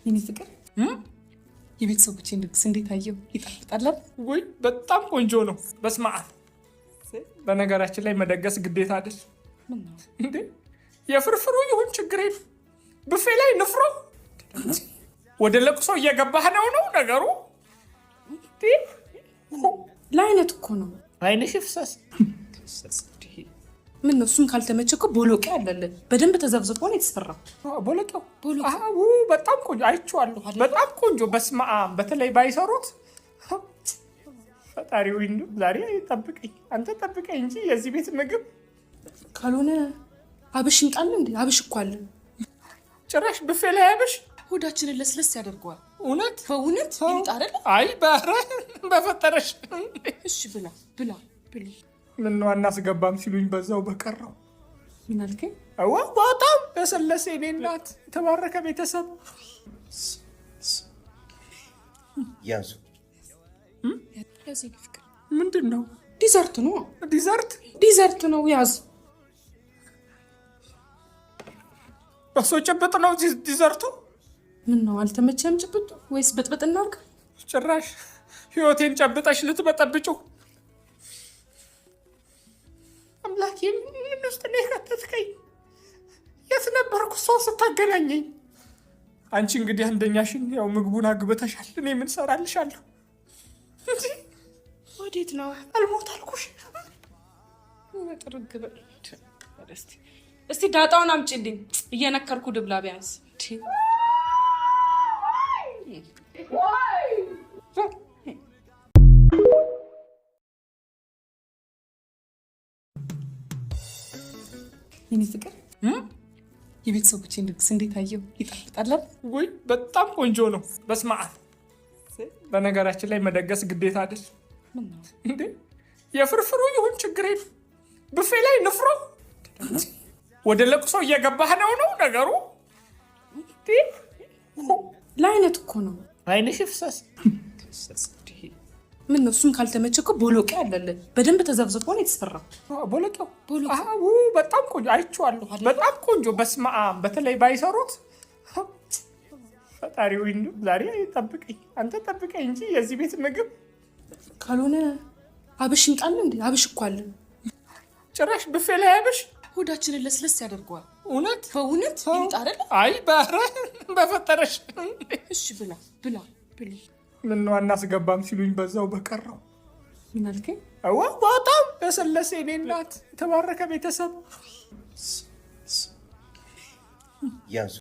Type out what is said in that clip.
የኔ ፍቅር የቤተሰቦቼን ድግስ እንዴት አየው? ይጣፍጣል ወይ? በጣም ቆንጆ ነው። በስመ አብ። በነገራችን ላይ መደገስ ግዴታ አይደል እንዴ? የፍርፍሩ ይሁን ችግር የለም። ብፌ ላይ ንፍሮ ወደ ለቅሶ እየገባህ ነው ነገሩ። ለአይነት እኮ ነው። አይንሽ ይፍሰስ። ምን ነው እሱም ካልተመቸ እኮ ቦሎቄ አለለ። በደንብ ተዘብዝቦ ነው የተሰራው። ቦሎቄው በጣም ቆንጆ አይቼዋለሁ። በጣም ቆንጆ። በስመ አብ። በተለይ ባይሰሩት ፈጣሪ ወይ ዛሬ ጠብቀኝ፣ አንተ ጠብቀኝ እንጂ የዚህ ቤት ምግብ ካልሆነ አብሽ እንጣል እንዴ? አብሽ እኮ አለ። ጭራሽ ብፌ ላይ አብሽ ሆዳችንን ለስለስ ያደርገዋል። እውነት በእውነት ይጣ አይደል? አይ በፈጠረሽ። እሺ ብላ ብላ ብላ። ምን ነው አናስገባም ሲሉኝ በዛው በቀረው። ምን አልከኝ? በጣም በሰለሰ የኔ እናት የተባረከ ቤተሰብ። ያዙ ፍቅር ምንድን ነው? ዲዘርት ነው። ዲዘርት ነው። ያዝ። እሱ ጭብጥ ነው ዲዘርቱ። ምን ነው አልተመቸም ጭብጡ? ወይስ በጥብጥ እናድርግ? ጭራሽ ህይወቴን ጨብጠሽ ልትበጠብጩ። አምላኬ ምን ውስጥ ነው የከተትከኝ? የት ነበርኩ ሰው ስታገናኘኝ? አንቺ እንግዲህ አንደኛሽን ያው ምግቡን አግብተሻል። እኔ ምን ሰራልሻለሁ? ወዴት ነው? አልሞት አልኩሽ። ጥርግ በል እስቲ ዳጣውን አምጪልኝ። እየነከርኩ ድብላ ቢያንስ። የኔ ፍቅር የቤተሰቦቼን ድግስ እንዴት አየው? ይጣፍጣል ወይ? በጣም ቆንጆ ነው። በስመ አብ። በነገራችን ላይ መደገስ ግዴታ አይደል እንዴ? የፍርፍሩ ይሁን ችግር የለም። ብፌ ላይ ንፍሮ ወደ ለቅሶ እየገባህ ነው ነገሩ። ለአይነት እኮ ነው። አይንሽ ይፍሰስ። ምን ነው እሱም ካልተመቸ እኮ ቦሎቄ አለለ። በደንብ ተዘብዝቦ ነው የተሰራው። ቦሎቄው በጣም ቆንጆ አይቼዋለሁ። በጣም ቆንጆ። በስመ አብ። በተለይ ባይሰሩት ፈጣሪ ወይ ዛሬ ጠብቀኝ፣ አንተ ጠብቀኝ እንጂ የዚህ ቤት ምግብ ካልሆነ አብሽ እንጣል እንዴ? አብሽ እኮ አለ። ጭራሽ ብፌ ላይ አብሽ ሆዳችንን ለስለስ ያደርገዋል። እውነት በእውነት ይጣ አይደል? አይ በፈጠረሽ። እሺ ብላ ብላ ብላ። ምን ነው አናስገባም ሲሉኝ በዛው በቀረው። ምን አልከኝ? በጣም በሰለሰ የኔ እናት የተባረከ ቤተሰብ። ያዙ